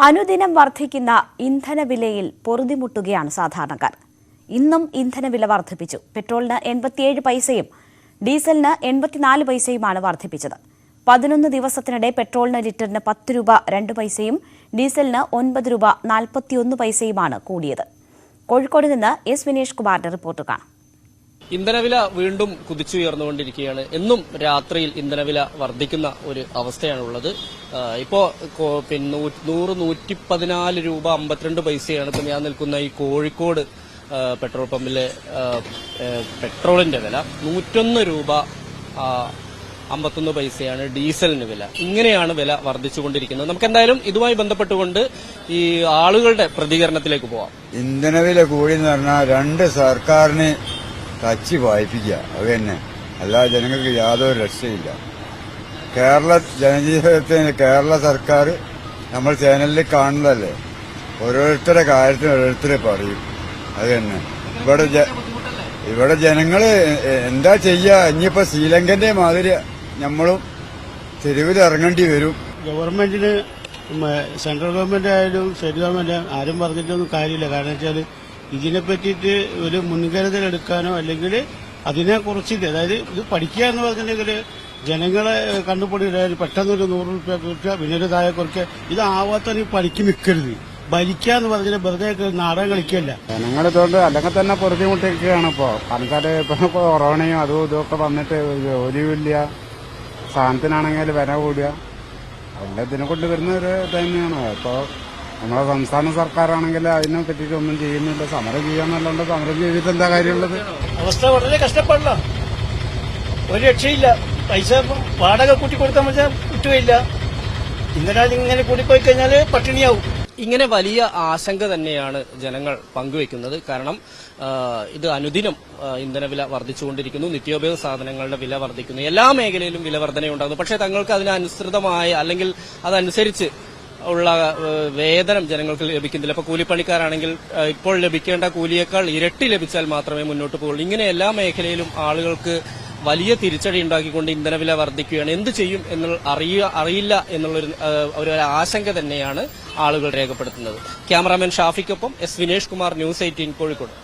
അനുദിനം വർദ്ധിക്കുന്ന ഇന്ധനവിലയിൽ പൊറുതിമുട്ടുകയാണ് സാധാരണക്കാർ. ഇന്നും ഇന്ധനവില വർദ്ധിപ്പിച്ചു. പെട്രോളിന് 87 പൈസയും ഡീസലിന് 84 പൈസയുമാണ് വർദ്ധിപ്പിച്ചത്. 11 ദിവസത്തിനിടെ പെട്രോളിന് ലിറ്ററിന് 10 രൂപ 2 പൈസയും ഡീസലിന് 9 രൂപ 41 പൈസയുമാണ് കൂടിയത്. കോഴിക്കോട് നിന്ന് എസ് വിനേഷ് കുമാറിന്റെ റിപ്പോർട്ട് കാണാം. ഇന്ധനവില വീണ്ടും കുതിച്ചുയർന്നുകൊണ്ടിരിക്കുകയാണ്. എന്നും രാത്രിയിൽ ഇന്ധനവില വർദ്ധിക്കുന്ന ഒരു അവസ്ഥയാണുള്ളത്. ഇപ്പോ 114 രൂപ 52 പൈസയാണ് ഇപ്പൊ ഞാൻ നിൽക്കുന്ന ഈ കോഴിക്കോട് പെട്രോൾ പമ്പിലെ പെട്രോളിന്റെ വില. 101 രൂപ 51 പൈസയാണ് ഡീസലിന് വില. ഇങ്ങനെയാണ് വില വർദ്ധിച്ചുകൊണ്ടിരിക്കുന്നത്. നമുക്ക് എന്തായാലും ഇതുമായി ബന്ധപ്പെട്ടുകൊണ്ട് ഈ ആളുകളുടെ പ്രതികരണത്തിലേക്ക് പോവാം. ഇന്ധനവില കൂടി എന്ന് പറഞ്ഞാൽ രണ്ട് സർക്കാരിന് കച്ചി വായിപ്പിക്കുക, അത് തന്നെ. അല്ലാതെ ജനങ്ങൾക്ക് യാതൊരു രക്ഷയില്ല. കേരള ജനജീവിതത്തിന് കേരള സർക്കാർ നമ്മൾ ചാനലിൽ കാണുന്നതല്ലേ, ഓരോരുത്തരുടെ കാര്യത്തിന് ഓരോരുത്തരെ പറയും, അത് തന്നെ. ഇവിടെ ജനങ്ങള് എന്താ ചെയ്യുക? ഇനിയിപ്പോ ശ്രീലങ്കന്റെ മാതിരി നമ്മളും തെരുവിൽ ഇറങ്ങേണ്ടി വരും. ഗവൺമെന്റിന് സെൻട്രൽ ഗവൺമെന്റ് ആയാലും സ്റ്റേറ്റ് ഗവൺമെന്റ് ആരും പറഞ്ഞിട്ടൊന്നും കാര്യമില്ല. കാരണം വെച്ചാൽ ഇതിനെ പറ്റിയിട്ട് ഒരു മുൻകരുതൽ എടുക്കാനോ അല്ലെങ്കിൽ അതിനെക്കുറിച്ച്, അതായത് ഇത് പഠിക്കുക എന്ന് പറഞ്ഞിട്ടുണ്ടെങ്കിൽ ജനങ്ങളെ കണ്ടുപിടി പെട്ടെന്നൊരു 100 രൂപ കിട്ടുക, പിന്നീട് താഴെ കുറയ്ക്കുക. ഇതാവാത്ത പണിക്ക് നിൽക്കരുത്. ഭരിക്കാന്ന് പറഞ്ഞാൽ വെറുതെ നാടകം കളിക്കല്ല. ജനങ്ങളിതുകൊണ്ട് അല്ലെങ്കിൽ തന്നെ പൊറുതിമുട്ടിരിക്കുകയാണ് ഇപ്പോ. കാരണം ഇപ്പൊ കൊറോണയും അതും ഇതൊക്കെ വന്നിട്ട് ജോലിയില്ല, സാധനത്തിനാണെങ്കിൽ വില കൂടുക, എല്ലാത്തിനെ കൊണ്ട് വരുന്ന ഒരു തന്നെയാണ്. ഇപ്പോ നമ്മളെ സംസ്ഥാന സർക്കാരാണെങ്കിൽ അതിനെ പറ്റിയിട്ട് ഒന്നും ചെയ്യുന്നില്ല. സമരം ചെയ്യാന്നല്ലാണ്ട് സമരം ചെയ്തിട്ട് എന്താ കാര്യമുള്ളത്? അവസ്ഥ വളരെ കഷ്ടപ്പാടില്ല, ഒരു രക്ഷയില്ല. പൈസ വാടക കൂട്ടി കൊടുത്താൽ മതി, കിട്ടുകയില്ല. ഇങ്ങനെ കൂടിപ്പോയി കഴിഞ്ഞാല് പട്ടിണിയാവും. ഇങ്ങനെ വലിയ ആശങ്ക തന്നെയാണ് ജനങ്ങൾ പങ്കുവെക്കുന്നത്. കാരണം ഇത് അനുദിനം ഇന്ധനവില വർദ്ധിച്ചുകൊണ്ടിരിക്കുന്നു, നിത്യോപയോഗ സാധനങ്ങളുടെ വില വർദ്ധിക്കുന്നു, എല്ലാ മേഖലയിലും വില വർധനയുണ്ടാകുന്നു. പക്ഷേ തങ്ങൾക്ക് അതിനനുസൃതമായ അല്ലെങ്കിൽ അതനുസരിച്ച് ഉള്ള വേതനം ജനങ്ങൾക്ക് ലഭിക്കുന്നില്ല. ഇപ്പൊ കൂലിപ്പണിക്കാരാണെങ്കിൽ ഇപ്പോൾ ലഭിക്കേണ്ട കൂലിയേക്കാൾ ഇരട്ടി ലഭിച്ചാൽ മാത്രമേ മുന്നോട്ട് പോകുള്ളൂ. ഇങ്ങനെ എല്ലാ മേഖലയിലും ആളുകൾക്ക് വലിയ തിരിച്ചടി ഉണ്ടാക്കിക്കൊണ്ട് ഇന്ധനവില വർദ്ധിക്കുകയാണ്. എന്ത് ചെയ്യും എന്നുള്ള അറിയില്ല എന്നുള്ളൊരു ഒരു ആശങ്ക തന്നെയാണ് ആളുകൾ രേഖപ്പെടുത്തുന്നത്. ക്യാമറാമാൻ ഷാഫിക്കൊപ്പം എസ് വിനേഷ് കുമാർ, ന്യൂസ് 18 കോഴിക്കോട്.